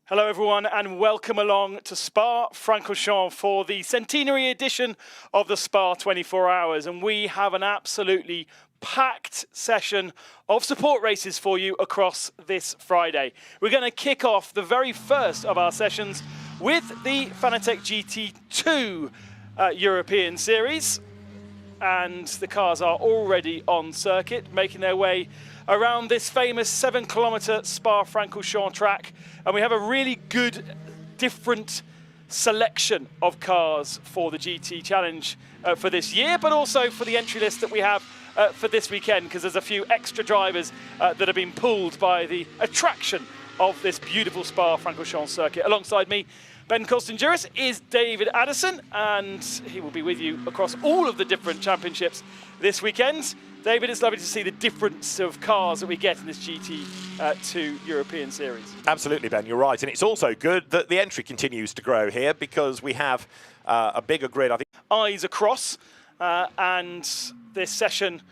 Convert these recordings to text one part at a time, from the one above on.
Hello everyone and welcome along to Spa-Francorchamps for the centenary edition of the Spa 24 Hours, and we have an absolutely packed session of support races for you across this Friday. We're going to kick off the very first of our sessions with the Fanatec GT2 European Series, and the cars are already on circuit making their way around this famous 7-kilometre Spa-Francorchamps track, and we have a really good, different selection of cars for the GT Challenge for this year, but also for the entry list that we have for this weekend, because there's a few extra drivers that have been pulled by the attraction of this beautiful Spa-Francorchamps circuit. Alongside me, Ben Colston-Juris, is David Addison, and he will be with you across all of the different championships this weekend. David, it's lovely to see the difference of cars that we get in this GT2 European Series. Absolutely, Ben, you're right. And it's also good that the entry continues to grow here, because we have a bigger grid, I think. Eyes across, and this session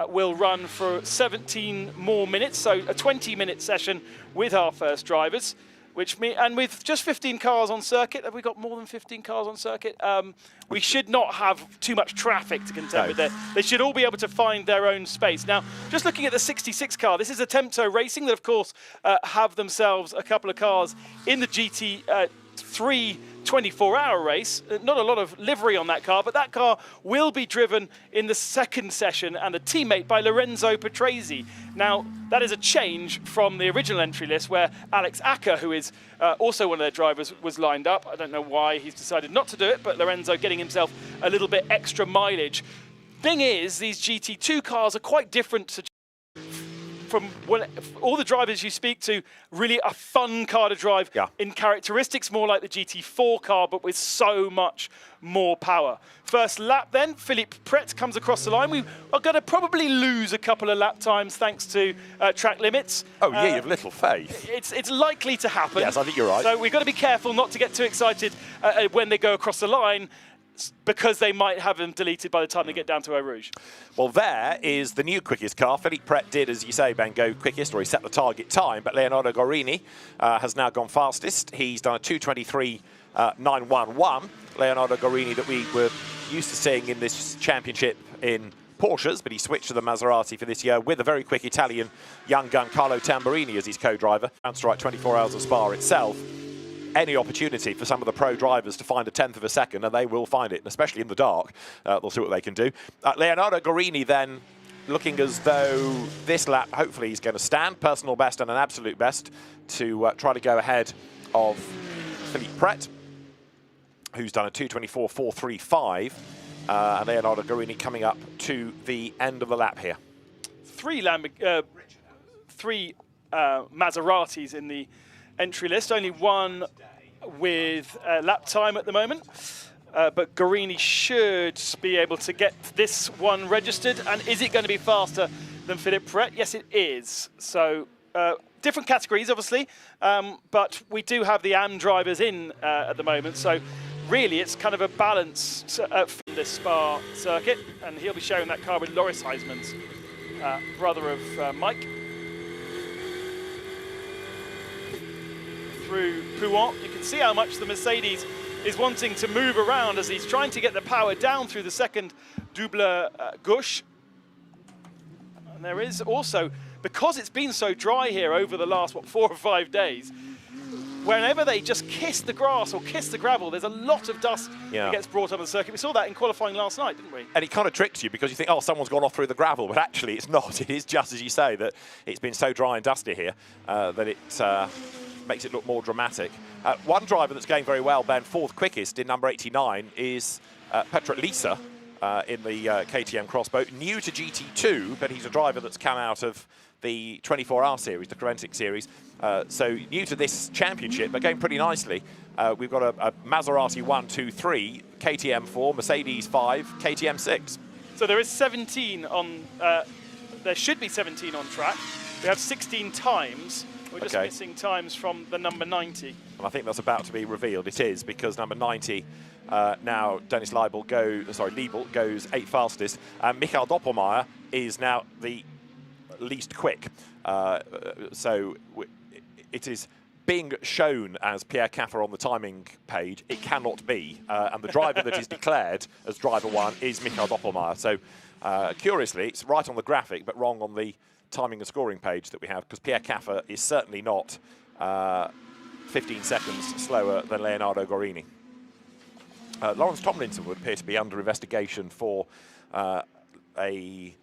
will run for 17 more minutes, so a 20-minute session with our first drivers. And with just 15 cars on circuit, have we got more than 15 cars on circuit? We should not have too much traffic to contend with there. They should all be able to find their own space. Now, just looking at the 66 car, this is Attempto Racing that, of course, have themselves a couple of cars in the GT3 24-hour race. Not a lot of livery on that car, but that car will be driven in the second session and a teammate by Lorenzo Petresi. Now, that is a change from the original entry list where Alex Acker, who is also one of their drivers, was lined up. I don't know why he's decided not to do it, but Lorenzo getting himself a little bit extra mileage. Thing is, these GT2 cars are quite different to from all the drivers you speak to. Really a fun car to drive, in characteristics more like the GT4 car, but with so much more power. First lap then, Philippe Pret comes across the line. We are going to probably lose a couple of lap times thanks to track limits. Oh yeah, you have little faith. It's likely to happen. Yes, I think you're right. So we've got to be careful not to get too excited when they go across the line, because they might have them deleted by the time they get down to Eau Rouge. Well, there is the new quickest car. Philippe Pret did, as you say, Ben, go quickest, or he set the target time, but Leonardo Guarini has now gone fastest. He's done a 2:23.911. Leonardo Guarini that we were used to seeing in this championship in Porsches, but he switched to the Maserati for this year with a very quick Italian young gun, Carlo Tamburini, as his co-driver. Bounce right 24 hours of Spa itself. Any opportunity for some of the pro drivers to find a tenth of a second, and they will find it, and especially in the dark. They'll see what they can do. Leonardo Guarini then looking as though this lap, hopefully he's going to stand. Personal best and an absolute best to try to go ahead of Philippe Pret, who's done a 2:24.435. And Leonardo Guarini coming up to the end of the lap here. Three Maseratis in the entry list, only one with lap time at the moment, but Guarini should be able to get this one registered. And is it going to be faster than Philippe Pret? Yes, it is. So different categories, obviously, but we do have the AM drivers in at the moment, so really it's kind of a balanced for this Spa circuit, and he'll be sharing that car with Loris Heismans, brother of Mike. Through Pouant, you can see how much the Mercedes is wanting to move around as he's trying to get the power down through the second double gauche. And there is also, because it's been so dry here over the last, 4 or 5 days, whenever they just kiss the grass or kiss the gravel, there's a lot of dust that gets brought up on the circuit. We saw that in qualifying last night, didn't we? And it kind of tricks you, because you think, oh, someone's gone off through the gravel, but actually it's not. It is just as you say, that it's been so dry and dusty here that it makes it look more dramatic. One driver that's going very well, Ben, fourth quickest in number 89, is Petr Lisa in the KTM Crossbow. New to GT2, but he's a driver that's come out of the 24-hour series, the Fanatec series. So new to this championship, but going pretty nicely. We've got a Maserati 1, 2, 3, KTM 4, Mercedes 5, KTM 6. So there is 17 on, there should be 17 on track. We have 16 times. We're just missing times from the number 90. And I think that's about to be revealed. It is, because number 90, now Dennis Liebel goes 8th fastest. Michael Doppelmayr is now the least quick. So it is being shown as Pierre Caffer on the timing page, it cannot be. And the driver that is declared as driver 1 is Michael Doppelmayr. So curiously, it's right on the graphic, but wrong on the timing and scoring page that we have, because Pierre Caffer is certainly not 15 seconds slower than Leonardo Gorini. Lawrence Tomlinson would appear to be under investigation for a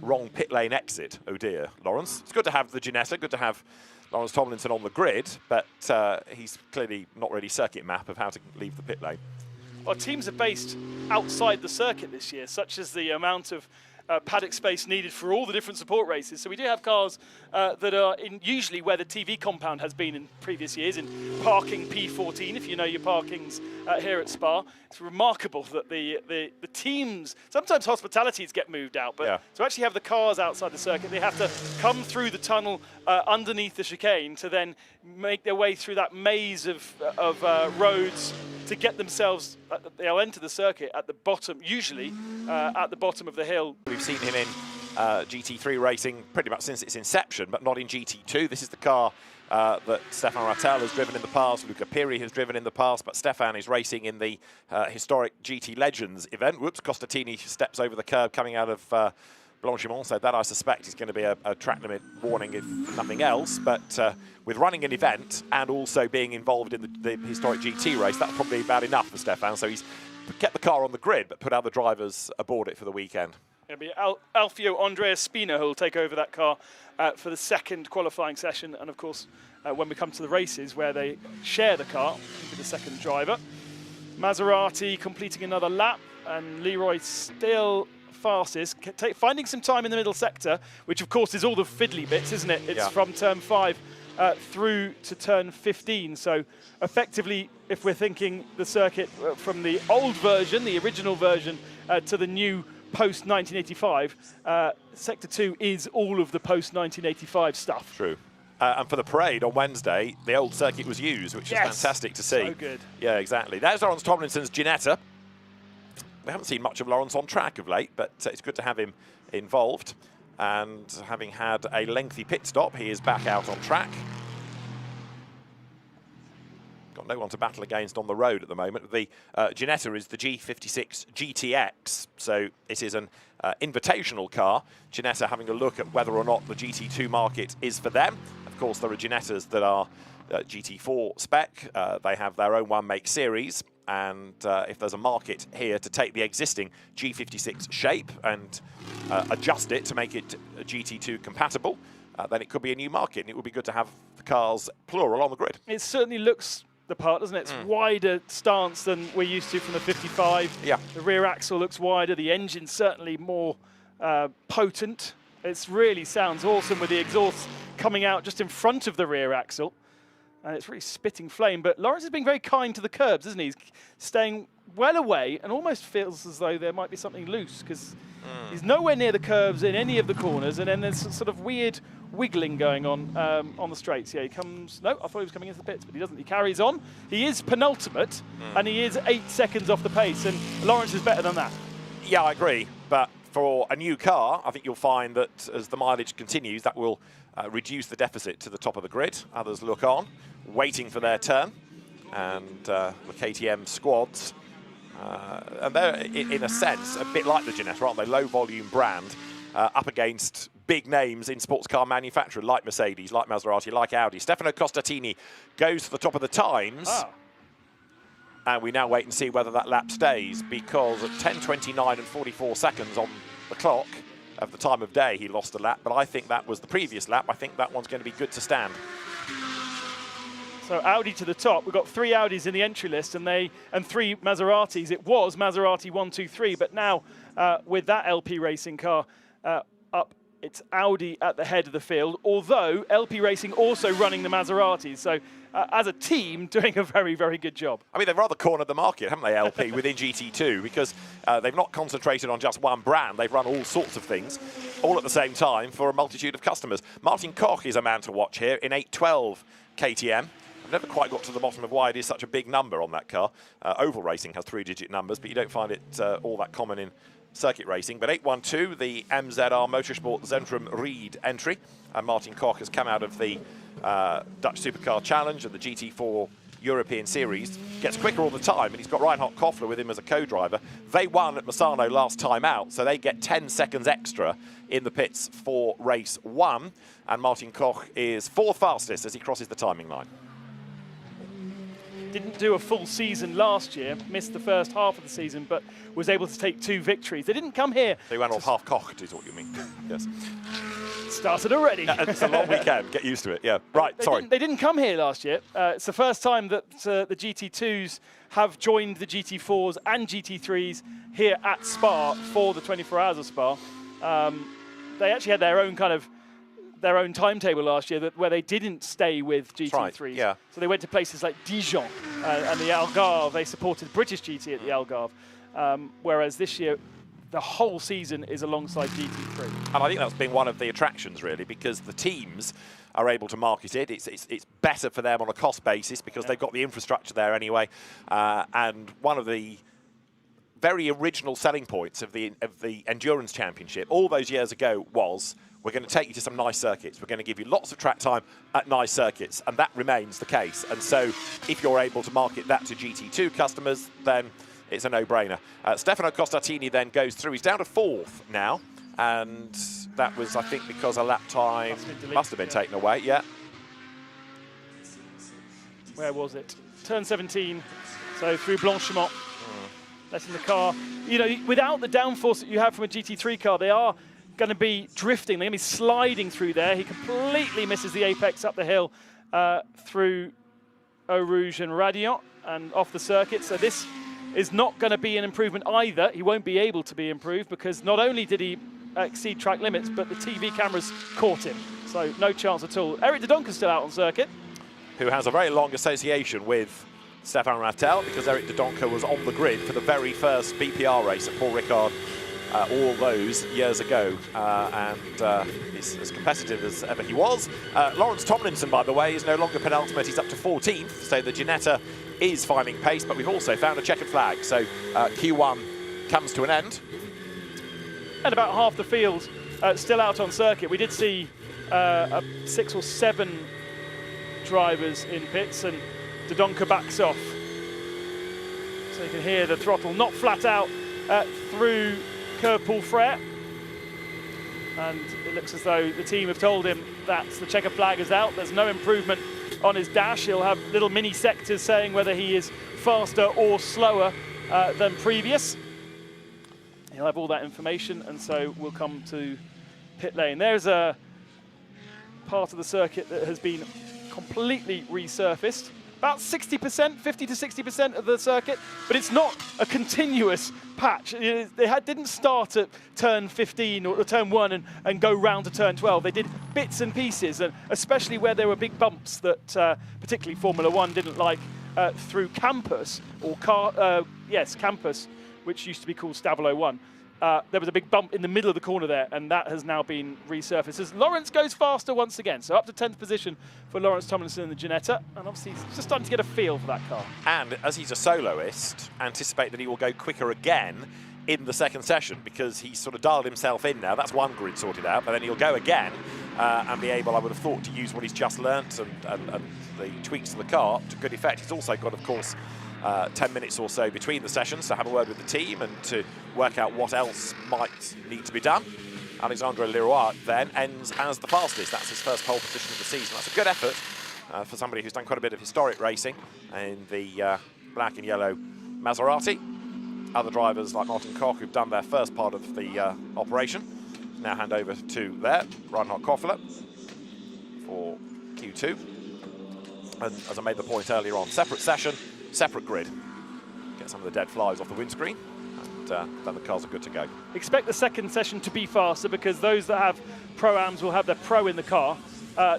wrong pit lane exit. Oh dear, Lawrence. It's good to have the Ginetta, good to have Lawrence Tomlinson on the grid, but he's clearly not really circuit map of how to leave the pit lane. Well, teams are based outside the circuit this year, such as the amount of paddock space needed for all the different support races. So we do have cars that are in usually where the TV compound has been in previous years, in parking P14, if you know your parkings here at Spa. It's remarkable that the teams, sometimes hospitalities get moved out, but to actually have the cars outside the circuit, they have to come through the tunnel underneath the chicane to then make their way through that maze of roads to get themselves, they'll enter the circuit at the bottom, usually at the bottom of the hill. We've seen him in GT3 racing pretty much since its inception, but not in GT2. This is the car that Stefan Rattel has driven in the past, Luca Piri has driven in the past, but Stefan is racing in the historic GT Legends event. Whoops, Costatini steps over the curb coming out of Blanchimont, so that I suspect is going to be a track limit warning if nothing else. But with running an event and also being involved in the historic GT race, that's probably about enough for Stefan. So he's kept the car on the grid, but put other drivers aboard it for the weekend. It'll be Alfio Andrea Spina who will take over that car for the second qualifying session. And of course, when we come to the races where they share the car, he'll be the second driver. Maserati completing another lap, and Leroy still fastest, finding some time in the middle sector, which of course is all the fiddly bits, isn't it? It's from turn 5 through to turn 15. So effectively, if we're thinking the circuit from the old version, the original version, to the new post-1985, Sector 2 is all of the post-1985 stuff. True. And for the parade on Wednesday, the old circuit was used, which is fantastic to see. So good. Yeah, exactly. There's Lawrence Tomlinson's Ginetta. We haven't seen much of Lawrence on track of late, but it's good to have him involved. And having had a lengthy pit stop, he is back out on track. Got no one to battle against on the road at the moment. The Ginetta is the G56 GTX, so it is an invitational car. Ginetta having a look at whether or not the GT2 market is for them. Of course, there are Ginettas that are GT4 spec. They have their own one-make series. And if there's a market here to take the existing G56 shape and adjust it to make it GT2 compatible, then it could be a new market. And it would be good to have the cars plural on the grid. It certainly looks the part, doesn't it? It's wider stance than we're used to from the 55. Yeah. The rear axle looks wider. The engine's certainly more potent. It really sounds awesome with the exhaust coming out just in front of the rear axle. And it's really spitting flame, but Lawrence is being very kind to the curbs, isn't he? He's staying well away and almost feels as though there might be something loose, because he's nowhere near the curbs in any of the corners, and then there's some sort of weird wiggling going on the straights. Yeah, he comes, no, I thought he was coming into the pits, but he doesn't. He carries on. He is penultimate, and he is 8 seconds off the pace, and Lawrence is better than that. Yeah, I agree, but for a new car, I think you'll find that as the mileage continues, that will reduce the deficit to the top of the grid. Others look on, waiting for their turn, and the KTM squads, and they're in a sense a bit like the Ginetta, aren't they? Low volume brand up against big names in sports car manufacturing like Mercedes, like Maserati, like Audi. Stefano Costatini goes to the top of the times, and we now wait and see whether that lap stays, because at 10:29 and 44 seconds on the clock of the time of day, he lost a lap, but I think that was the previous lap. I think that one's going to be good to stand. So Audi to the top. We've got 3 Audis in the entry list and 3 Maseratis. It was Maserati 1, 2, 3, but now with that LP Racing car up, it's Audi at the head of the field, although LP Racing also running the Maseratis. So as a team, doing a very, very good job. I mean, they've rather cornered the market, haven't they, LP, within GT2, because they've not concentrated on just one brand. They've run all sorts of things, all at the same time, for a multitude of customers. Martin Koch is a man to watch here in 812 KTM. I've never quite got to the bottom of why it is such a big number on that car. Oval racing has 3-digit numbers, but you don't find it all that common in circuit racing. But 812, the MZR Motorsport Zentrum Reed entry, and Martin Koch has come out of the Dutch Supercar Challenge and the GT4 European Series, gets quicker all the time, and he's got Reinhard Koffler with him as a co-driver. They won at Misano last time out, so they get 10 seconds extra in the pits for race 1, and Martin Koch is 4th fastest as he crosses the timing line. Didn't do a full season last year, missed the first half of the season, but was able to take 2 victories. They didn't come here. They went off half-cocked, is what you mean. Yes. Started already. It's a long weekend. Get used to it. Yeah. Right. Sorry. They didn't come here last year. It's the first time that the GT2s have joined the GT4s and GT3s here at Spa for the 24 Hours of Spa. They actually had their own timetable last year where they didn't stay with GT3s. Right, yeah. So they went to places like Dijon and the Algarve. They supported British GT at the Algarve. Whereas this year, the whole season is alongside GT3. And I think that's been one of the attractions, really, because the teams are able to market it. It's better for them on a cost basis because they've got the infrastructure there anyway. And one of the very original selling points of the Endurance Championship all those years ago was, we're going to take you to some nice circuits. We're going to give you lots of track time at nice circuits, and that remains the case. And so if you're able to market that to GT2 customers, then it's a no-brainer. Stefano Costatini then goes through. He's down to 4th now, and that was, I think, because a lap time must have been taken away. Yeah. Where was it? Turn 17, so through Blanchiment. Letting the car, you know, without the downforce that you have from a GT3 car, they are going to be drifting. They're going to be sliding through there. He completely misses the apex up the hill through Eau Rouge and Radiant and off the circuit. So this is not going to be an improvement either. He won't be able to be improved because not only did he exceed track limits, but the TV cameras caught him. So no chance at all. Eric de Donker's still out on circuit. Who has a very long association with Stefan Rattel, because Eric de Donker was on the grid for the very first BPR race at Paul Ricard all those years ago, and is as competitive as ever he was. Lawrence Tomlinson, by the way, is no longer penultimate. He's up to 14th, so the Ginetta is finding pace, but we've also found a checkered flag, so Q1 comes to an end. And about half the field still out on circuit. We did see 6 or 7 drivers in pits, and de Donker backs off. So you can hear the throttle not flat out through Curve Paul Frere. And it looks as though the team have told him that the checker flag is out. There's no improvement on his dash. He'll have little mini sectors saying whether he is faster or slower than previous. He'll have all that information, and so we'll come to pit lane. There's a part of the circuit that has been completely resurfaced. About 60%, 50 to 60% of the circuit, but it's not a continuous patch. They didn't start at turn 15 or turn 1 and go round to turn 12. They did bits and pieces, and especially where there were big bumps that particularly Formula 1 didn't like through Campus, or Campus, which used to be called Stavolo 1. There was a big bump in the middle of the corner there, and that has now been resurfaced. As Lawrence goes faster once again, so up to 10th position for Lawrence Tomlinson in the Ginetta, and obviously he's just starting to get a feel for that car. And as he's a soloist, anticipate that he will go quicker again in the second session, because he's sort of dialed himself in now. That's one grid sorted out, but then he'll go again and be able, I would have thought, to use what he's just learnt and the tweaks to the car to good effect. He's also got, of course, 10 minutes or so between the sessions to have a word with the team and to work out what else might need to be done. Alexandre Leroy then ends as the fastest. That's his first pole position of the season. That's a good effort for somebody who's done quite a bit of historic racing in the black and yellow Maserati. Other drivers like Martin Koch, who've done their first part of the operation, now hand over to there, Reinhard Koffler for Q2. And as I made the point earlier on, separate session, separate grid. Get some of the dead flies off the windscreen, and then the cars are good to go. Expect the second session to be faster, because those that have Pro-Ams will have their Pro in the car.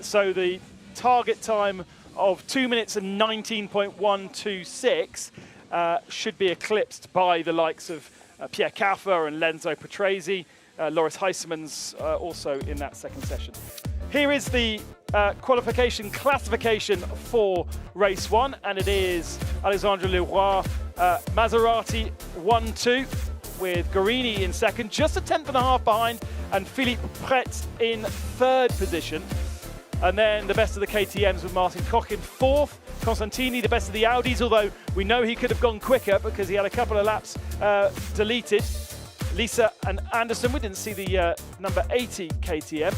So the target time of 2 minutes and 19.126 should be eclipsed by the likes of Pierre Caffer and Lenzo Petresi. Loris Heisman's also in that second session. Here is the qualification classification for race 1, and it is Alexandre Leroy, Maserati 1-2, with Guarini in second, just a 10th and a half behind, and Philippe Pret in third position. And then the best of the KTMs with Martin Koch in 4th. Constantini, the best of the Audis, although we know he could have gone quicker because he had a couple of laps deleted. Lisa and Anderson, we didn't see the number 80 KTM.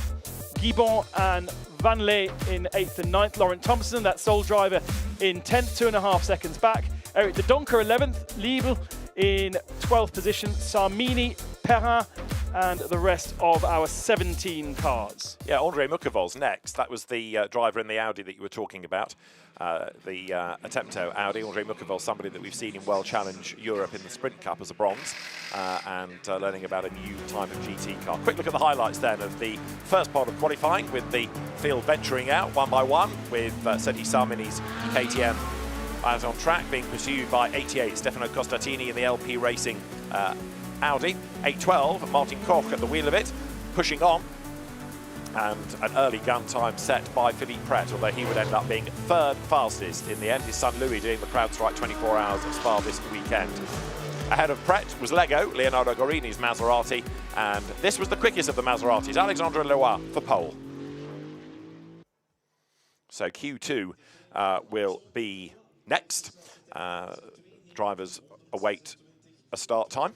Gibbon and Van Ley in 8th and 9th. Laurent Thompson, that sole driver, in 10th, 2.5 seconds back. Eric de Doncker, 11th. Liebel in 12th position. Sarmini, Perrin, and the rest of our 17 cars. Yeah, Andre Mukavol's next. That was the driver in the Audi that you were talking about. The Attempto Audi. Andre Mukavol, somebody that we've seen in World Challenge Europe in the Sprint Cup as a bronze, and learning about a new type of GT car. Quick look at the highlights then of the first part of qualifying, with the field venturing out one by one, with Seti Sarmini's KTM as on track, being pursued by 88 Stefano Costatini in the LP Racing Audi. 812, Martin Koch at the wheel of it, pushing on. And an early gun time set by Philippe Pret, although he would end up being 3rd fastest in the end. His son Louis doing the CrowdStrike 24 hours at Spa this weekend. Ahead of Pret was Lego, Leonardo Gorini's Maserati, and this was the quickest of the Maseratis, Alexandre Leroy for pole. So Q2 will be next. Drivers await a start time.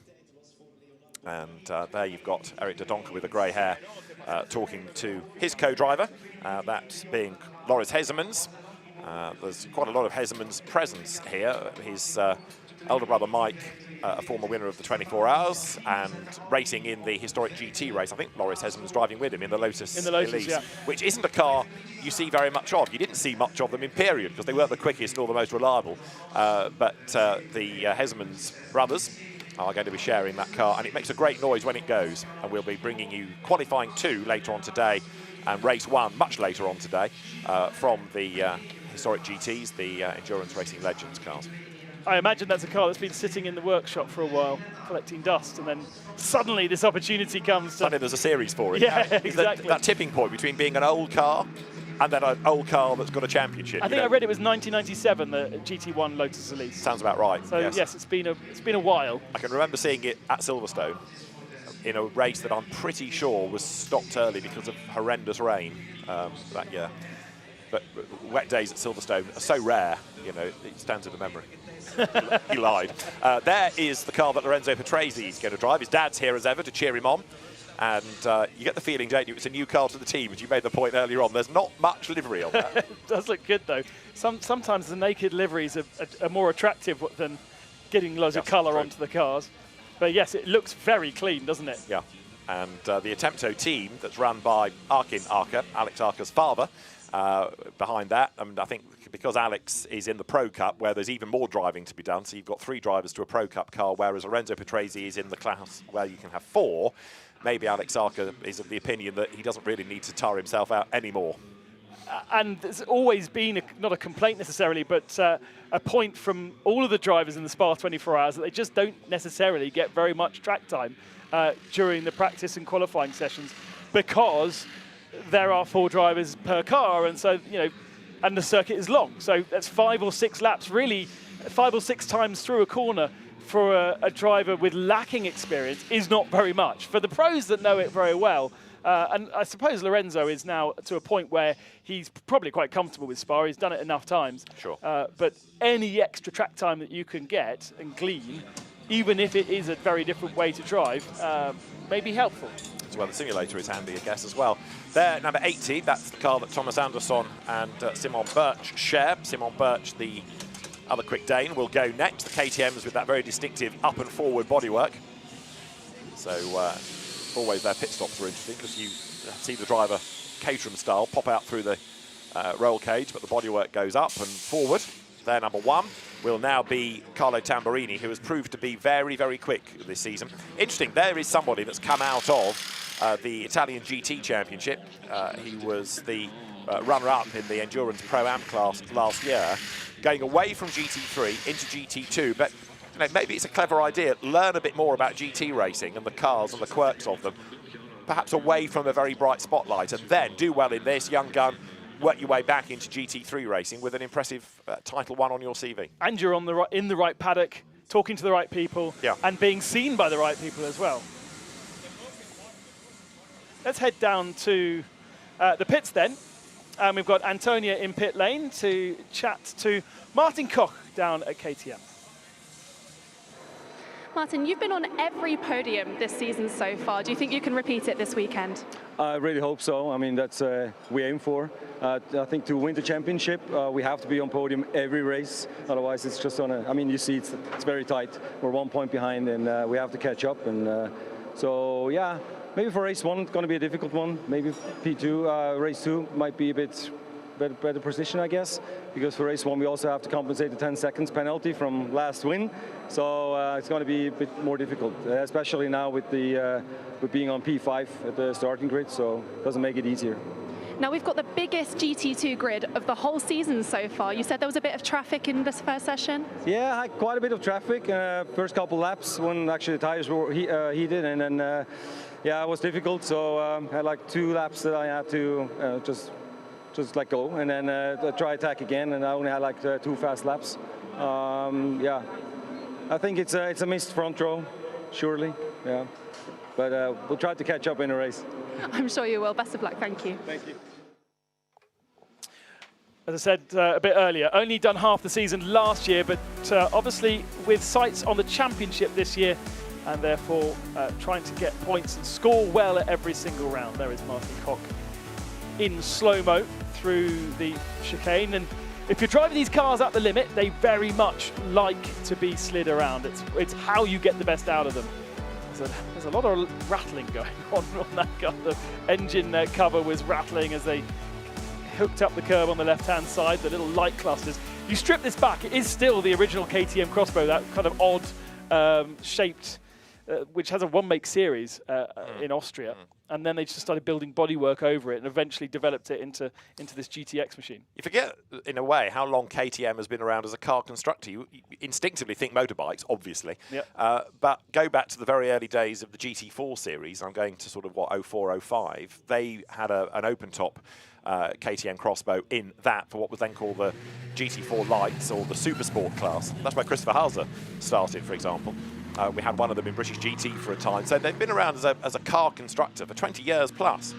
And there you've got Eric de Doncker with the grey hair talking to his co-driver, that being Loris Hezemans. There's quite a lot of Hezemans' presence here. His elder brother Mike, a former winner of the 24 Hours and racing in the historic GT race. I think Loris Hezemans driving with him in the Lotus, Elise, yeah. Which isn't a car you see very much of. You didn't see much of them in period because they weren't the quickest nor the most reliable. But the Hezemans brothers are going to be sharing that car, and it makes a great noise when it goes. And we'll be bringing you qualifying 2 later on today, and race 1 much later on today from the historic GTs, the Endurance Racing Legends cars. I imagine that's a car that's been sitting in the workshop for a while, collecting dust, and then suddenly this opportunity comes. Suddenly there's a series for it. Yeah, exactly. That tipping point between being an old car and then an old car that's got a championship. I think I read it was 1997, the GT1 Lotus Elise. Sounds about right. So yes, it's been a while. I can remember seeing it at Silverstone in a race that I'm pretty sure was stopped early because of horrendous rain that year. But wet days at Silverstone are so rare, you know, it stands in the memory. He lied. There is the car that Lorenzo Patrese is going to drive. His dad's here as ever to cheer him on. And you get the feeling, don't you, it's a new car to the team, as you made the point earlier on. There's not much livery on that. It does look good, though. Sometimes the naked liveries are more attractive than getting loads of colour onto the cars. But yes, it looks very clean, doesn't it? Yeah. And the Attempto team that's run by Arkin Arca, Alex Arca's father, behind that. And I think because Alex is in the Pro Cup, where there's even more driving to be done, so you've got 3 drivers to a Pro Cup car, whereas Lorenzo Patrese is in the class where you can have 4. Maybe Alex Arca is of the opinion that he doesn't really need to tire himself out anymore. And there's always been, not a complaint necessarily, but a point from all of the drivers in the Spa 24 Hours that they just don't necessarily get very much track time during the practice and qualifying sessions, because there are 4 drivers per car, and so, you know, and the circuit is long. So that's 5 or 6 laps, really 5 or 6 times through a corner for a driver with lacking experience is not very much. For the pros that know it very well, and I suppose Lorenzo is now to a point where he's probably quite comfortable with Spa. He's done it enough times. Sure. But any extra track time that you can get and glean, even if it is a very different way to drive, may be helpful. As well, the simulator is handy, I guess, as well. There, number 80, that's the car that Thomas Anderson and Simon Birch share. Simon Birch, the other quick Dane, will go next. The KTMs with that very distinctive up and forward bodywork. So always their pit stops are interesting, because you see the driver Caterham style pop out through the roll cage, but the bodywork goes up and forward. Their number 1 will now be Carlo Tamburini, who has proved to be very, very quick this season. Interesting, there is somebody that's come out of the Italian GT Championship. He was the runner-up in the Endurance Pro-Am class last year, going away from GT3 into GT2, but you know, maybe it's a clever idea. Learn a bit more about GT racing and the cars and the quirks of them, perhaps away from a very bright spotlight, and then do well in this, young gun, work your way back into GT3 racing with an impressive Title 1 on your CV. And you're on the in the right paddock, talking to the right people, and being seen by the right people as well. Let's head down to the pits then. And we've got Antonia in pit lane to chat to Martin Koch down at KTM. Martin, you've been on every podium this season so far. Do you think you can repeat it this weekend? I really hope so. I mean, that's we aim for. I think to win the championship, we have to be on podium every race. Otherwise, it's just on a. I mean, you see, it's very tight. We're 1 point behind, and we have to catch up. And so, yeah, maybe for race 1, it's going to be a difficult one. Maybe P2, race 2 might be a bit better position, I guess, because for race 1 we also have to compensate the 10 seconds penalty from last win, so it's going to be a bit more difficult, especially now with the with being on P5 at the starting grid, so it doesn't make it easier. Now we've got the biggest GT2 grid of the whole season so far. You said there was a bit of traffic in this first session? Yeah, I had quite a bit of traffic. First couple laps when actually the tires were heated, and then yeah, it was difficult, so I had like 2 laps that I had to just let go, and then try attack again, and I only had like 2 fast laps. Yeah, I think it's a missed front row, surely. Yeah, but we'll try to catch up in a race. I'm sure you will. Best of luck. Thank you. Thank you. As I said a bit earlier, only done half the season last year, but obviously with sights on the championship this year, and therefore trying to get points and score well at every single round. There is Martin Koch in slow-mo through the chicane, and if you're driving these cars at the limit, they very much like to be slid around. It's how you get the best out of them. There's a lot of rattling going on that car. The engine cover was rattling as they hooked up the curb on the left-hand side, the little light clusters. You strip this back, it is still the original KTM Crossbow, that kind of odd shaped, which has a one-make series in Austria. And then they just started building bodywork over it and eventually developed it into this GTX machine. You forget, in a way, how long KTM has been around as a car constructor. You instinctively think motorbikes, obviously. Yep. But go back to the very early days of the GT4 series. I'm going to sort of, 04, 05. They had an open-top KTM Crossbow in that for what was then called the GT4 Lights or the Super Sport class. That's where Christopher Hauser started, for example. We had one of them in British GT for a time. So they've been around as a car constructor for 20 years plus.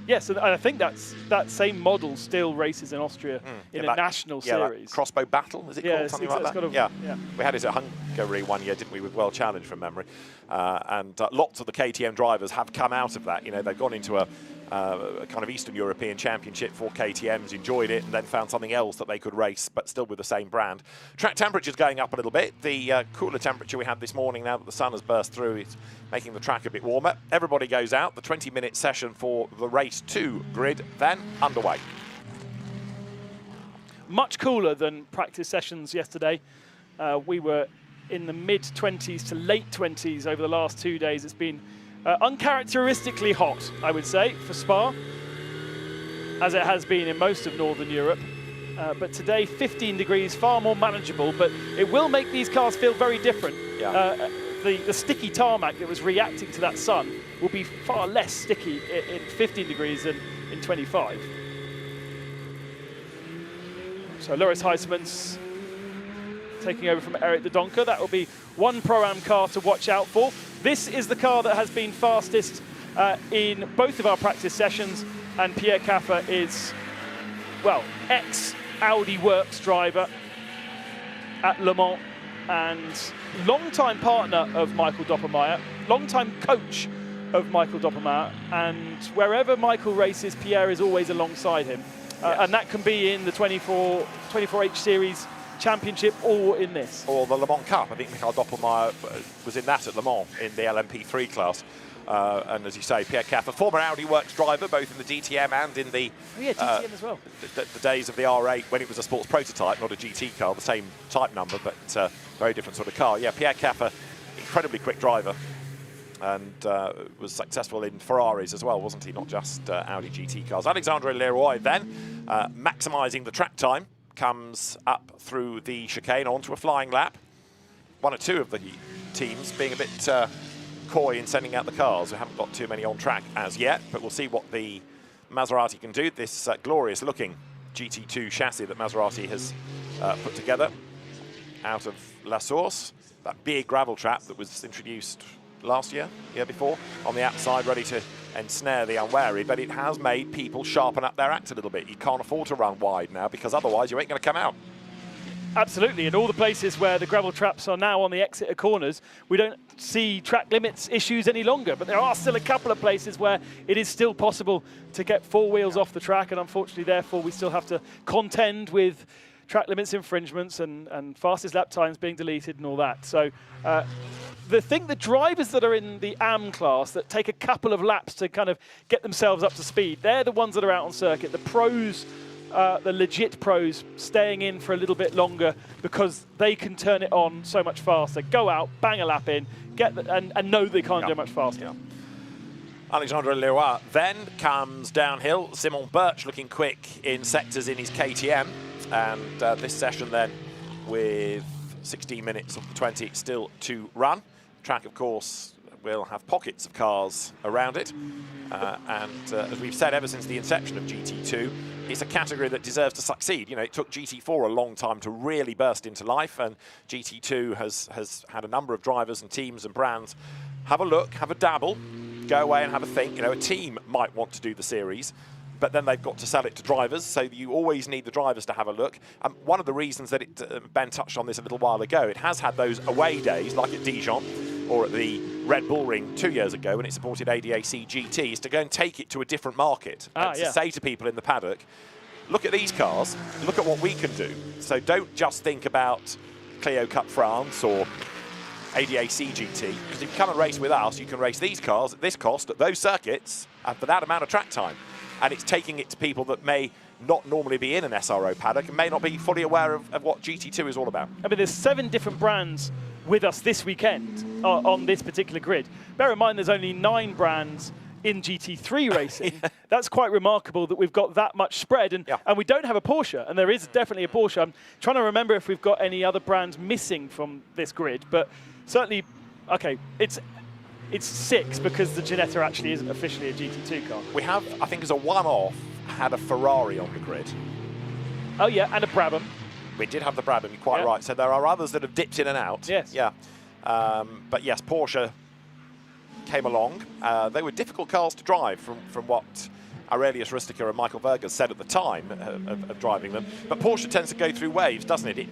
Yes, and I think that same model still races in Austria in a national series. Crossbow Battle, is it called? Something like that? Yeah. We had it at Hungary one year, didn't we, with World Challenge from memory. And lots of the KTM drivers have come out of that. You know, they've gone into a kind of Eastern European Championship for KTMs, enjoyed it, and then found something else that they could race, but still with the same brand. Track temperature's going up a little bit. The cooler temperature we had this morning, now that the sun has burst through, it's making the track a bit warmer. Everybody goes out. The 20-minute session for the race 2 grid then underway. Much cooler than practice sessions yesterday. We were in the mid-20s to late 20s over the last 2 days. It's been uncharacteristically hot, I would say, for Spa, as it has been in most of Northern Europe. But today, 15 degrees, far more manageable, but it will make these cars feel very different. Yeah. The sticky tarmac that was reacting to that sun will be far less sticky in 15 degrees than in 25. So Loris Huysmans taking over from Eric de Donker. That will be one Pro-Am car to watch out for. This is the car that has been fastest in both of our practice sessions, and Pierre Caffer is, well, ex-Audi Works driver at Le Mans and long-time partner of Michael Doppelmayr, long-time coach of Michael Doppelmayr, and wherever Michael races, Pierre is always alongside him. Yes. And that can be in the 24H Series Championship or in this. Or the Le Mans Cup. I think Michael Doppelmayr was in that at Le Mans in the LMP3 class. And as you say, Pierre Caffer, former Audi Works driver, both in the DTM and in the DTM as well. The days of the R8 when it was a sports prototype, not a GT car, the same type number, but very different sort of car. Yeah, Pierre Caffer, incredibly quick driver, and was successful in Ferraris as well, wasn't he? Not just Audi GT cars. Alexandre Leroy then, maximising the track time, comes up through the chicane onto a flying lap. One or two of the teams being a bit coy in sending out the cars. We haven't got too many on track as yet, but we'll see what the Maserati can do. This glorious looking GT2 chassis that Maserati has put together out of La Source, that big gravel trap that was introduced last year, year before, on the outside, ready to ensnare the unwary, but it has made people sharpen up their act a little bit. You can't afford to run wide now, because otherwise you ain't going to come out. Absolutely, and all the places where the gravel traps are now on the exit of corners, we don't see track limits issues any longer, but there are still a couple of places where it is still possible to get four wheels off the track, and unfortunately, therefore, we still have to contend with track limits infringements and fastest lap times being deleted and all that. So the drivers that are in the AM class that take a couple of laps to kind of get themselves up to speed, they're the ones that are out on circuit. The pros, the legit pros, staying in for a little bit longer because they can turn it on so much faster. Go out, bang a lap in, and know they can't do much faster. Alexandre Leroy then comes downhill. Simon Birch looking quick in sectors in his KTM. And this session then with 16 minutes of the 20 still to run. Track, of course, will have pockets of cars around it. As we've said ever since the inception of GT2, it's a category that deserves to succeed. You know, it took GT4 a long time to really burst into life, and GT2 has had a number of drivers and teams and brands have a look, have a dabble, go away and have a think. You know, a team might want to do the series, but then they've got to sell it to drivers, so you always need the drivers to have a look. One of the reasons that Ben touched on this a little while ago, it has had those away days, like at Dijon or at the Red Bull Ring 2 years ago when it supported ADAC GT, is to go and take it to a different market. And to say to people in the paddock, look at these cars, look at what we can do. So don't just think about Clio Cup France or ADAC GT, because if you come and race with us, you can race these cars at this cost, at those circuits, and for that amount of track time. And it's taking it to people that may not normally be in an SRO paddock and may not be fully aware of what GT2 is all about. I mean, there's 7 different brands with us this weekend on this particular grid. Bear in mind, there's only 9 brands in GT3 racing. That's quite remarkable that we've got that much spread, and we don't have a Porsche, and there is definitely a Porsche. I'm trying to remember if we've got any other brands missing from this grid, but certainly, okay, it's 6 because the Ginetta actually isn't officially a GT2 car. We have, I think as a one-off, had a Ferrari on the grid. Oh yeah, and a Brabham. We did have the Brabham, you're quite right. So there are others that have dipped in and out. Yes. Yeah. But yes, Porsche came along. They were difficult cars to drive from what Aurelius Rustica and Michael Verger said at the time of driving them. But Porsche tends to go through waves, doesn't it?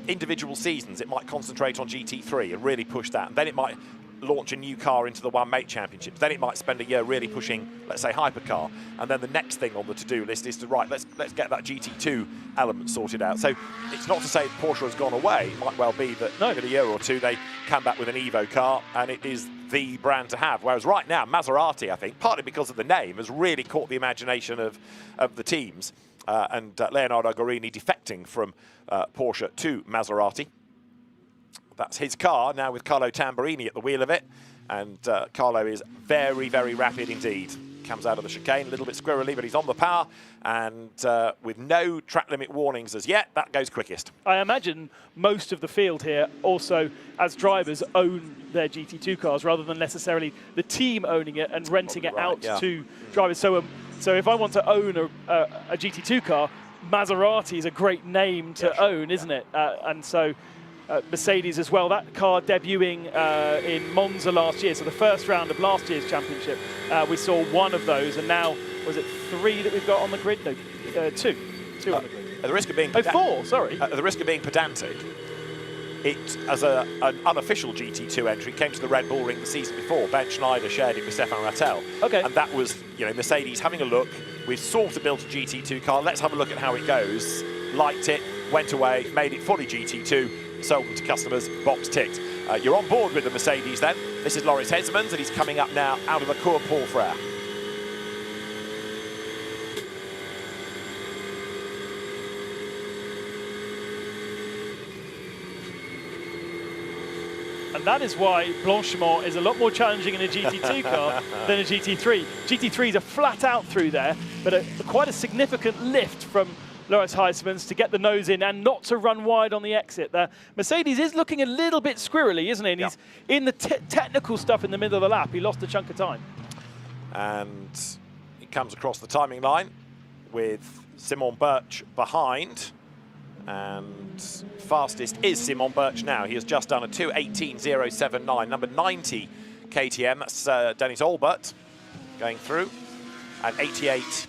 Individual seasons, it might concentrate on GT3 and really push that. And then it might launch a new car into the One Mate Championships. Then it might spend a year really pushing, let's say, hypercar. And then the next thing on the to-do list is to, right, let's get that GT2 element sorted out. So it's not to say Porsche has gone away. It might well be that in a year or two they come back with an Evo car and it is the brand to have. Whereas right now, Maserati, I think, partly because of the name, has really caught the imagination of the teams. And Leonardo Guarini defecting from Porsche to Maserati. That's his car, now with Carlo Tamburini at the wheel of it. And Carlo is very, very rapid indeed. Comes out of the chicane, a little bit squirrely, but he's on the power. And with no track limit warnings as yet, that goes quickest. I imagine most of the field here also, as drivers, own their GT2 cars rather than necessarily the team owning it and renting it out to drivers. So if I want to own a GT2 car, Maserati is a great name to own, isn't it? And so Mercedes as well, that car debuting in Monza last year, so the first round of last year's championship, we saw one of those, and now, was it 3 that we've got on the grid? No, 2 on the grid. At the risk of being 4, sorry. At the risk of being pedantic, it, as an unofficial GT2 entry, came to the Red Bull Ring the season before. Ben Schneider shared it with Stefan Rattel. Okay. And that was, you know, Mercedes having a look. We've sort of built a GT2 car. Let's have a look at how it goes. Liked it, went away, made it fully GT2, sold them to customers, box ticked. You're on board with the Mercedes then. This is Loris Hesmans, and he's coming up now out of a Cours Paul Frere. And that is why Blanchimont is a lot more challenging in a GT2 car than a GT3. GT3s are flat out through there, but quite a significant lift from Loris Hesmans to get the nose in and not to run wide on the exit there. Mercedes is looking a little bit squirrely, isn't he? And he's in the technical stuff in the middle of the lap. He lost a chunk of time. And he comes across the timing line with Simon Birch behind. And fastest is Simon Birch now. He has just done a 2:18.079. Number 90 KTM, that's Dennis Olbert going through. And 88,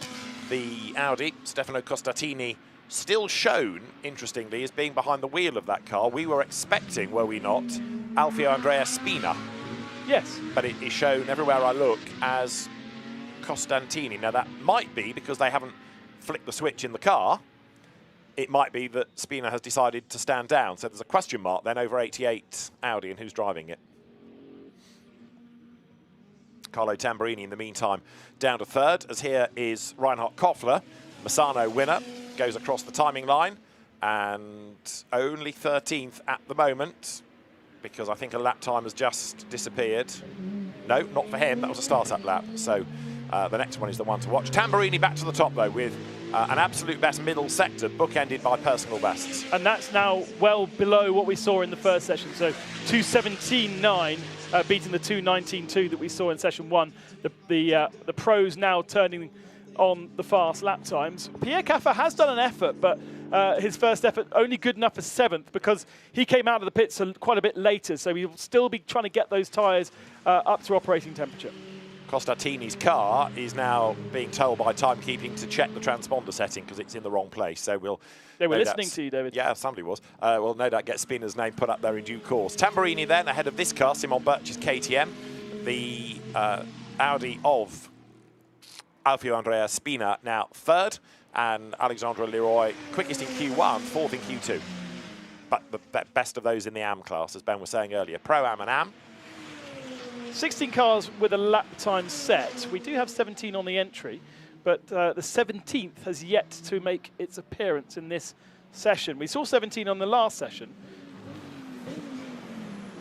the Audi. Stefano Costatini still shown, interestingly, as being behind the wheel of that car. We were expecting, were we not, Alfio Andrea Spina. Yes. But it is shown everywhere I look as Costantini. Now that might be because they haven't flicked the switch in the car. It might be that Spina has decided to stand down. So there's a question mark then over 88 Audi and who's driving it. Carlo Tamburini, in the meantime, down to third, as here is Reinhard Koffler, Misano winner, goes across the timing line, and only 13th at the moment, because I think a lap time has just disappeared. No, not for him, that was a start-up lap, so the next one is the one to watch. Tamburini back to the top, though, with an absolute best middle sector, bookended by personal bests. And that's now well below what we saw in the first session, so 2:17.9. Beating the 2:19.2 that we saw in session 1. The pros now turning on the fast lap times. Pierre Caffa has done an effort, but his first effort only good enough for 7th because he came out of the pits quite a bit later, so he'll still be trying to get those tyres up to operating temperature. Costatini's car is now being told by timekeeping to check the transponder setting because it's in the wrong place. So we'll. They were listening to you, David. Yeah, somebody was. We'll no doubt get Spina's name put up there in due course. Tamburini then ahead of this car, Simon Birch's KTM. The Audi of Alfio Andrea Spina now third, and Alexandre Leroy quickest in Q1, 4th in Q2. But the best of those in the AM class, as Ben was saying earlier. Pro-Am and AM. 16 cars with a lap time set. We do have 17 on the entry, but the 17th has yet to make its appearance in this session. We saw 17 on the last session.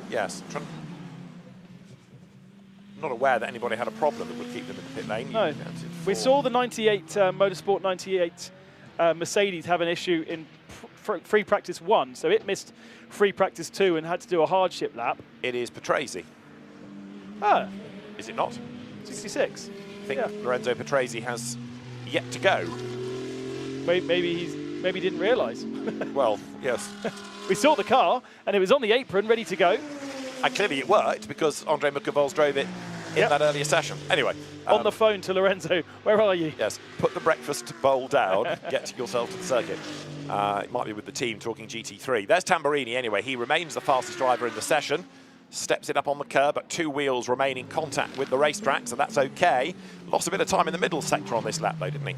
Yes. Not aware that anybody had a problem that would keep them in the pit lane. No. We saw the 98 Motorsport 98 Mercedes have an issue in free practice 1, so it missed free practice 2 and had to do a hardship lap. It is Patrese. Ah. Is it not? 66. I think Lorenzo Patrese has yet to go. Maybe he didn't realise. Well, yes. We saw the car and it was on the apron, ready to go. And clearly it worked because Andre Mucavols drove it in that earlier session. Anyway. On the phone to Lorenzo, where are you? Yes, put the breakfast bowl down, get yourself to the circuit. It might be with the team talking GT3. There's Tamburini anyway. He remains the fastest driver in the session. Steps it up on the curb, but 2 wheels remain in contact with the racetrack, so that's okay. Lost a bit of time in the middle sector on this lap, though, didn't he?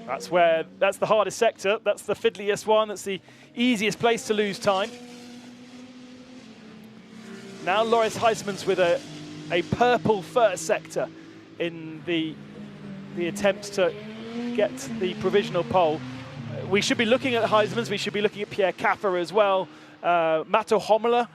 That's the hardest sector. That's the fiddliest one. That's the easiest place to lose time. Now Loris Huismans with a purple first sector in the attempts to get the provisional pole. We should be looking at Huismans. We should be looking at Pierre Caffa as well. Matto Hommler,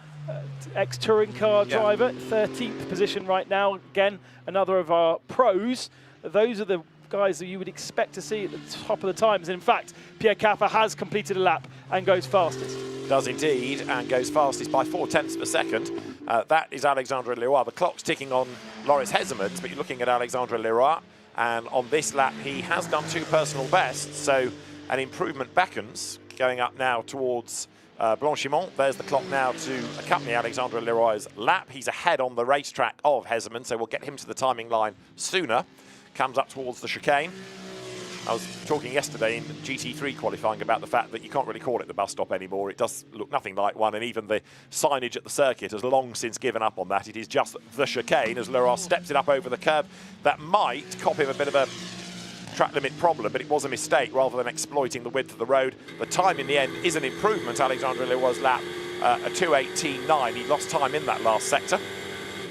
ex-touring car driver, 13th position right now. Again, another of our pros. Those are the guys that you would expect to see at the top of the times. In fact, Pierre Caffa has completed a lap and goes fastest. Does indeed, and goes fastest by 0.4 of a second. That is Alexandre Leroy. The clock's ticking on Loris Huismans, but you're looking at Alexandre Leroy, and on this lap he has done 2 personal bests, so an improvement beckons, going up now towards Blanchimont. There's the clock now to accompany Alexandre Leroy's lap. He's ahead on the racetrack of Huismans, so we'll get him to the timing line sooner. Comes up towards the chicane. I was talking yesterday in GT3 qualifying about the fact that you can't really call it the bus stop anymore. It does look nothing like one, and even the signage at the circuit has long since given up on that. It is just the chicane as Leroy steps it up over the curb. That might cop him a bit of a track limit problem, but it was a mistake rather than exploiting the width of the road. The time in the end is an improvement. Alexandre Leroy's lap, a 2:18.9. He lost time in that last sector.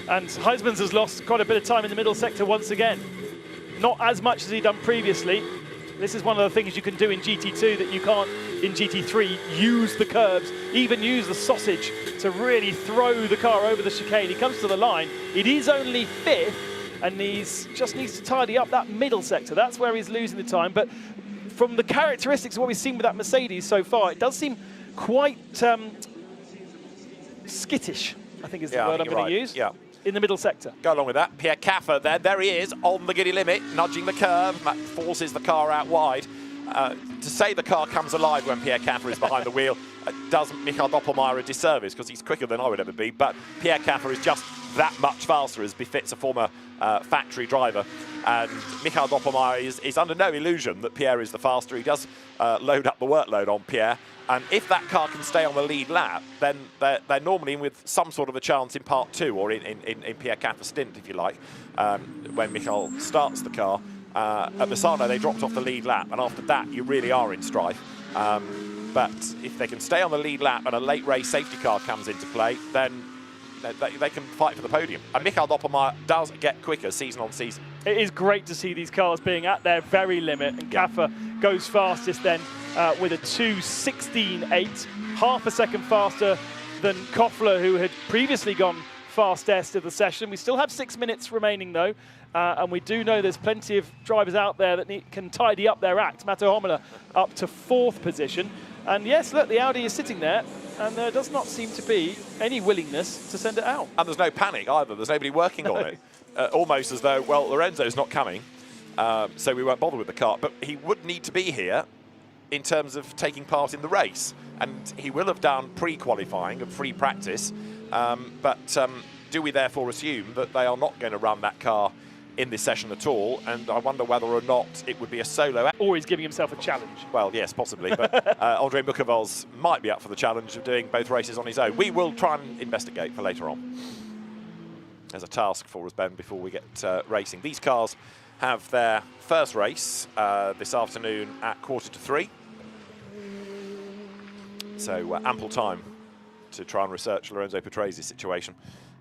And Huismans has lost quite a bit of time in the middle sector once again. Not as much as he'd done previously. This is one of the things you can do in GT2 that you can't in GT3. Use the curbs, even use the sausage to really throw the car over the chicane. He comes to the line. It is only 5th, and just needs to tidy up that middle sector. That's where he's losing the time. But from the characteristics of what we've seen with that Mercedes so far, it does seem quite skittish, I think is the word I'm going to use. Yeah. In the middle sector. Go along with that. Pierre Caffa there he is on the giddy limit, nudging the curve, forces the car out wide. to say the car comes alive when Pierre Caffer is behind the wheel does Michael Doppelmayr a disservice, because he's quicker than I would ever be, but Pierre Caffer is just that much faster, as befits a former factory driver. And Michael Doppelmayr is under no illusion that Pierre is the faster. He does load up the workload on Pierre, and if that car can stay on the lead lap, then they're normally in with some sort of a chance in part 2, or in Pierre Caffer's stint, if you like, when Michael starts the car. At Misano, they dropped off the lead lap, and after that, you really are in strife. But if they can stay on the lead lap and a late race safety car comes into play, then they can fight for the podium. And Michael Doppelmayr does get quicker season on season. It is great to see these cars being at their very limit, and Caffer goes fastest then with a 2:16.8, half a second faster than Koffler, who had previously gone fastest of the session. We still have 6 minutes remaining though, and we do know there's plenty of drivers out there that can tidy up their act. Matto Homela up to 4th position. And yes, look, the Audi is sitting there, and there does not seem to be any willingness to send it out. And there's no panic either. There's nobody working on it. Almost as though, well, Lorenzo's not coming, so we won't bother with the car. But he would need to be here in terms of taking part in the race. And he will have done pre-qualifying and free practice. But do we therefore assume that they are not going to run that car in this session at all? And I wonder whether or not it would be a solo. Or he's giving himself a challenge. Well, yes, possibly. But André Mukoval's might be up for the challenge of doing both races on his own. We will try and investigate for later on. There's a task for us, Ben, before we get racing. These cars have their first race this afternoon at 2:45. So ample time to try and research Lorenzo Petrese's situation.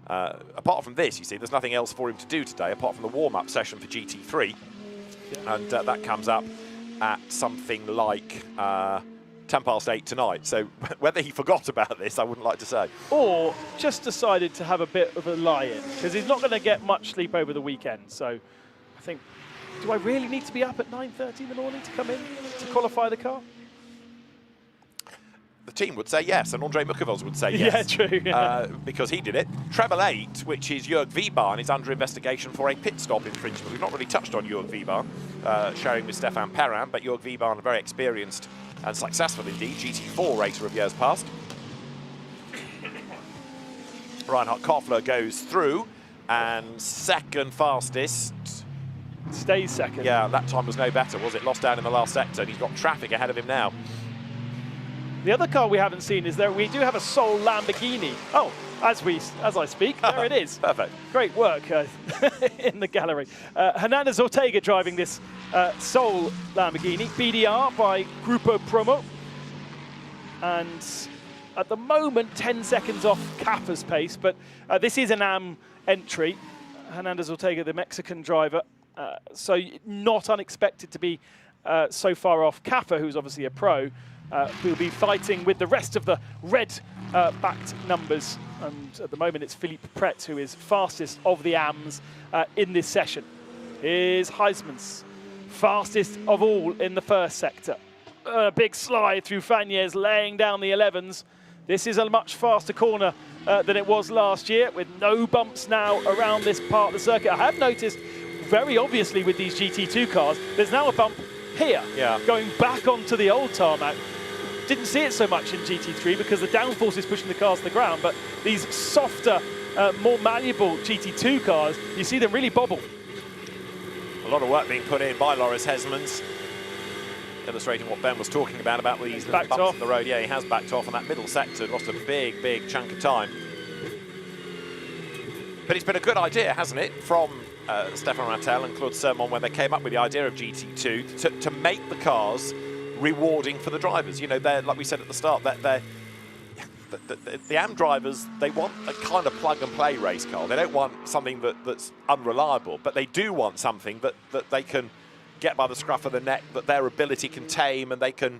Apart from this, you see, there's nothing else for him to do today, apart from the warm-up session for GT3. And that comes up at something like 8:10 tonight. So whether he forgot about this, I wouldn't like to say. Or just decided to have a bit of a lie-in, because he's not going to get much sleep over the weekend. So I think, do I really need to be up at 9:30 in the morning to come in to qualify the car? The team would say yes, and André Mukoval would say yes. Yeah, true. Yeah. Because he did it. Treble 8, which is Jörg Wiebahn, is under investigation for a pit stop infringement. We've not really touched on Jörg Wiebahn, sharing with Stefan Perrin, but Jörg Wiebahn, very experienced and successful indeed, GT4 racer of years past. Reinhard Koffler goes through, and second fastest. Stays second. Yeah, that time was no better, was it? Lost down in the last sector, and he's got traffic ahead of him now. The other car we haven't seen is there. We do have a Sol Lamborghini. Oh, as I speak, there it is. Perfect. Great work in the gallery. Hernandez Ortega driving this Sol Lamborghini, BDR by Grupo Promo. And at the moment, 10 seconds off Caffer's pace, but this is an AM entry. Hernandez Ortega, the Mexican driver, so not unexpected to be so far off Caffer, who's obviously a pro. Who'll be fighting with the rest of the red-backed numbers. And at the moment, it's Philippe Pret who is fastest of the AMs in this session. Here's Heismans, fastest of all in the first sector. A big slide through Fagnes, laying down the 11s. This is a much faster corner than it was last year, with no bumps now around this part of the circuit. I have noticed, very obviously with these GT2 cars, there's now a bump here, going back onto the old tarmac. Didn't see it so much in GT3 because the downforce is pushing the cars to the ground, but these softer, more malleable GT2 cars, you see them really bobble. A lot of work being put in by Loris Hesmans, illustrating what Ben was talking about these bumps on the road. Yeah, he has backed off on that middle sector, lost a big, big chunk of time. But it's been a good idea, hasn't it, from Stefan Rattel and Claude Sermon when they came up with the idea of GT2 to make the cars rewarding for the drivers. You know, they're, like we said at the start, that the AM drivers, they want a kind of plug-and-play race car. They don't want something that's unreliable, but they do want something that they can get by the scruff of the neck, that their ability can tame, and they can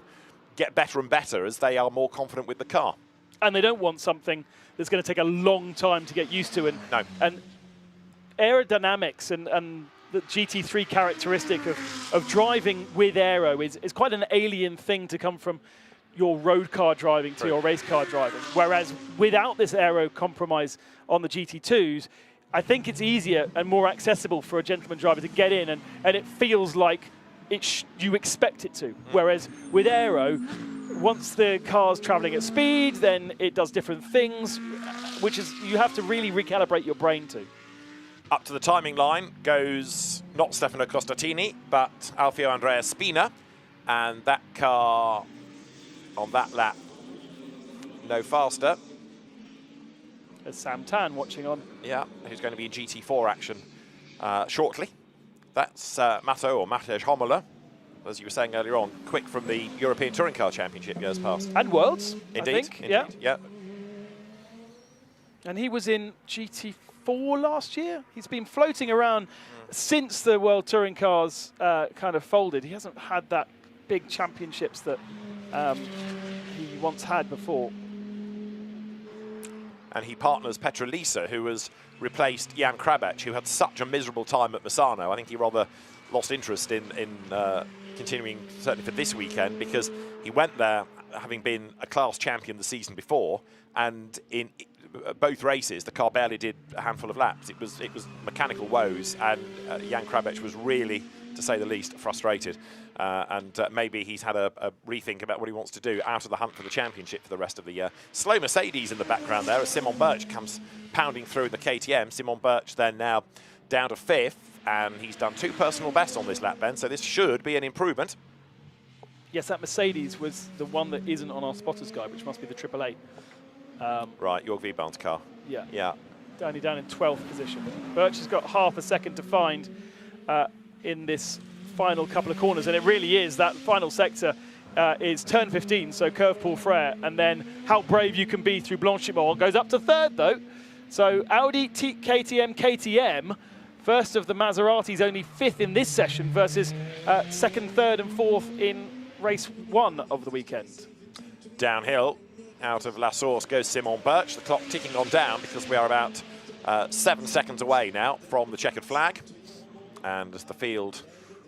get better and better as they are more confident with the car. And they don't want something that's going to take a long time to get used to. And aerodynamics and the GT3 characteristic of driving with aero is quite an alien thing to come from your road car driving to your race car driving. Whereas without this aero compromise on the GT2s, I think it's easier and more accessible for a gentleman driver to get in, and it feels like you expect it to. Whereas with aero, once the car's traveling at speed, then it does different things, which is you have to really recalibrate your brain to. Up to the timing line goes not Stefano Costatini, but Alfio Andrea Spina. And that car on that lap, no faster. There's Sam Tan watching on. Yeah, who's going to be in GT4 action shortly. That's Matej Homola, as you were saying earlier on, quick from the European Touring Car Championship goes past. And Worlds, Indeed, I think. indeed, yeah. And he was in GT4 last year. He's been floating around since the World Touring Cars kind of folded. He hasn't had that big championships that he once had before. And he partners Petra Lisa, who has replaced Jan Krabec, who had such a miserable time at Misano. I think he rather lost interest in continuing, certainly for this weekend, because he went there having been a class champion the season before, and in both races the car barely did a handful of laps. It was mechanical woes, and Jan Krabec was really, to say the least, frustrated. And maybe he's had a rethink about what he wants to do out of the hunt for the championship for the rest of the year. Slow Mercedes in the background there as Simon Birch comes pounding through the KTM. Simon Birch then now down to 5th, and he's done 2 personal bests on this lap, Ben, so this should be an improvement. Yes, that Mercedes was the one that isn't on our spotters guide, which must be the 888. Right, Jörg Wieband's car. Yeah. Yeah. Only down in 12th position. Birch has got half a second to find in this final couple of corners, and it really is that final sector is turn 15, so curve Paul Frere, and then how brave you can be through Blanchimont. Goes up to 3rd though, so Audi, KTM, first of the Maseratis, only 5th in this session versus 2nd, 3rd and 4th in race 1 of the weekend. Downhill, out of La Source goes Simon Birch, the clock ticking on down because we are about 7 seconds away now from the checkered flag, and as the field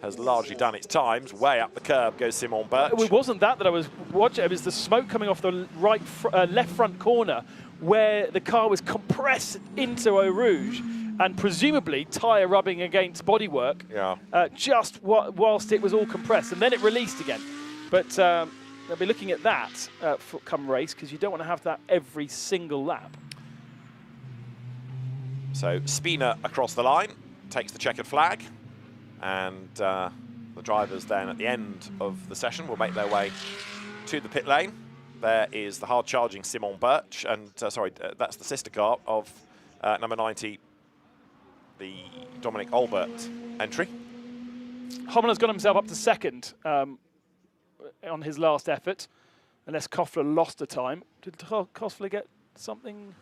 has largely done its times, way up the curb goes Simon Birch. It wasn't that I was watching, it was the smoke coming off the left front corner where the car was compressed into Eau Rouge and presumably tyre rubbing against bodywork, just whilst it was all compressed, and then it released again. But they'll be looking at that for come race, because you don't want to have that every single lap. So Spina across the line, takes the checkered flag, and the drivers then at the end of the session will make their way to the pit lane. There is the hard-charging Simon Birch, and that's the sister car of number 90, the Dominic Olbert entry. Homela's got himself up to 2nd on his last effort, unless Koffler lost a time. Did Koffler get something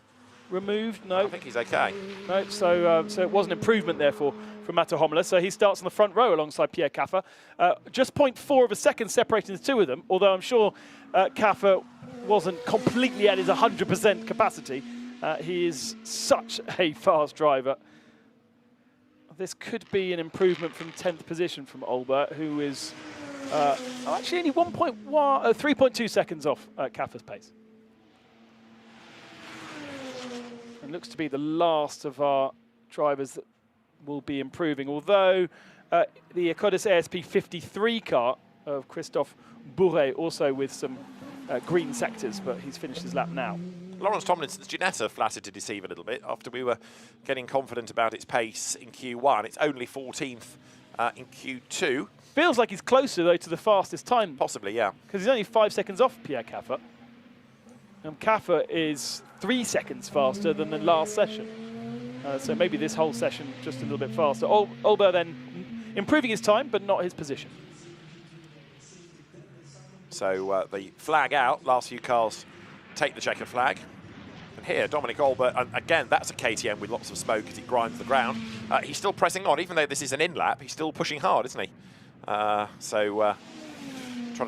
removed? No. I think he's okay. No, so it was an improvement therefore from Matej Homola. So he starts on the front row alongside Pierre Caffer. Just 0.4 of a second separating the two of them, although I'm sure Caffer wasn't completely at his 100% capacity. He is such a fast driver. This could be an improvement from 10th position from Olbert, who is actually only 3.2 seconds off Caffer's pace. And looks to be the last of our drivers that will be improving, although the Ecodis ASP 53 car of Christophe Bourret also with some green sectors, but he's finished his lap now. Lawrence Tomlinson's Ginetta flattered to deceive a little bit after we were getting confident about its pace in Q1. It's only 14th in Q2. Feels like he's closer, though, to the fastest time. Possibly, yeah. Because he's only 5 seconds off Pierre Caffer. And Caffer is 3 seconds faster than the last session. So maybe this whole session just a little bit faster. Olbert then improving his time, but not his position. So the flag out, last few cars take the checkered flag. And here, Dominic Olbert, and again, that's a KTM with lots of smoke as it grinds the ground. He's still pressing on, even though this is an in-lap, he's still pushing hard, isn't he? Trying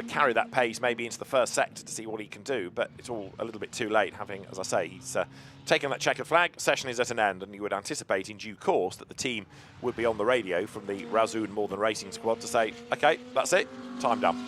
to carry that pace maybe into the first sector to see what he can do, but it's all a little bit too late, having, as I say, he's taken that checkered flag, session is at an end, and you would anticipate in due course that the team would be on the radio from the Razzoon More Than Racing squad to say, okay, that's it, time done.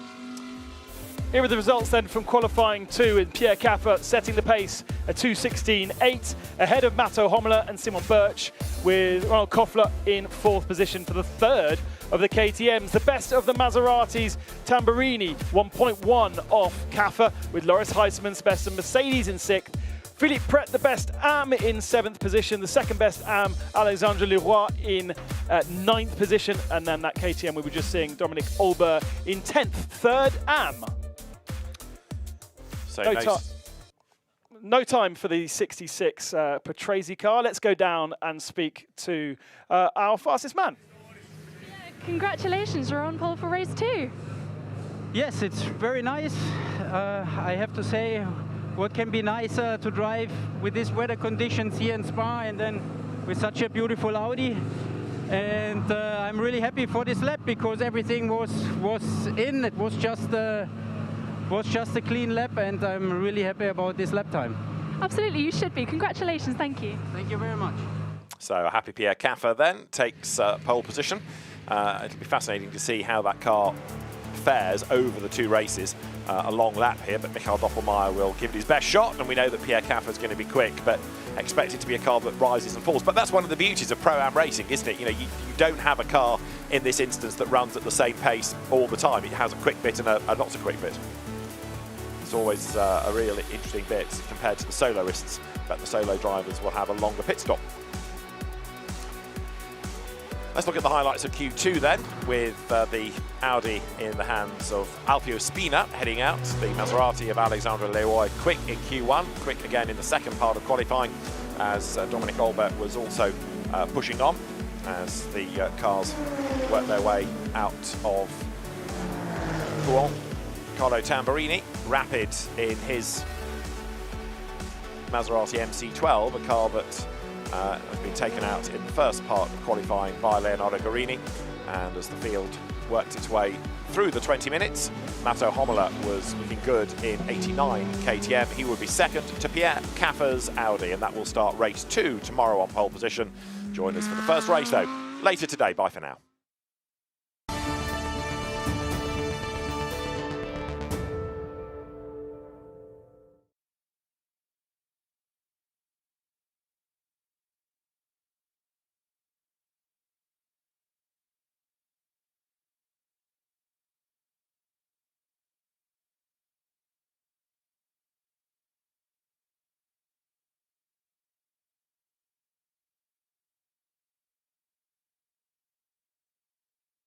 Here are the results then from qualifying 2, with Pierre Caffer setting the pace at 2:16.8, ahead of Matto Hommler and Simon Birch, with Ronald Koffler in 4th position for the 3rd of the KTMs. The best of the Maseratis, Tamburini 1.1 off Caffer, with Loris Heisman's best of Mercedes in 6th. Philippe Pret, the best AM, in 7th position. The second best AM, Alexandre Leroy, in 9th position. And then that KTM we were just seeing, Dominic Olber, in 10th. 3rd AM. So no time for the 66 Patrese car. Let's go down and speak to our fastest man. Congratulations, you're on pole for race 2. Yes, it's very nice. I have to say, what can be nicer to drive with these weather conditions here in Spa, and then with such a beautiful Audi. And I'm really happy for this lap because everything was in. It was just a clean lap, and I'm really happy about this lap time. Absolutely, you should be. Congratulations, thank you. Thank you very much. So a happy Pierre Caffer then takes pole position. It'll be fascinating to see how that car fares over the 2 races. A long lap here, but Michael Doppelmayr will give it his best shot, and we know that Pierre Caffer is going to be quick, but expect it to be a car that rises and falls. But that's one of the beauties of Pro-Am racing, isn't it? You know, you don't have a car in this instance that runs at the same pace all the time. It has a quick bit and a not so quick bit. It's always a really interesting bit compared to the soloists, but the solo drivers will have a longer pit stop. Let's look at the highlights of Q2 then, with the Audi in the hands of Alfio Spina heading out. The Maserati of Alexandre Leroy quick in Q1, quick again in the second part of qualifying, as Dominic Olbert was also pushing on as the cars work their way out of Rouen. Carlo Tamburini, rapid in his Maserati MC12, a car that has been taken out in the first part of qualifying by Leonardo Guarini, and as the field worked its way through the 20 minutes, Matto Hommler was looking good in 89 KTM. He would be second to Pierre Caffer's Audi, and that will start race 2 tomorrow on pole position. Join us for the first race though later today. Bye for now.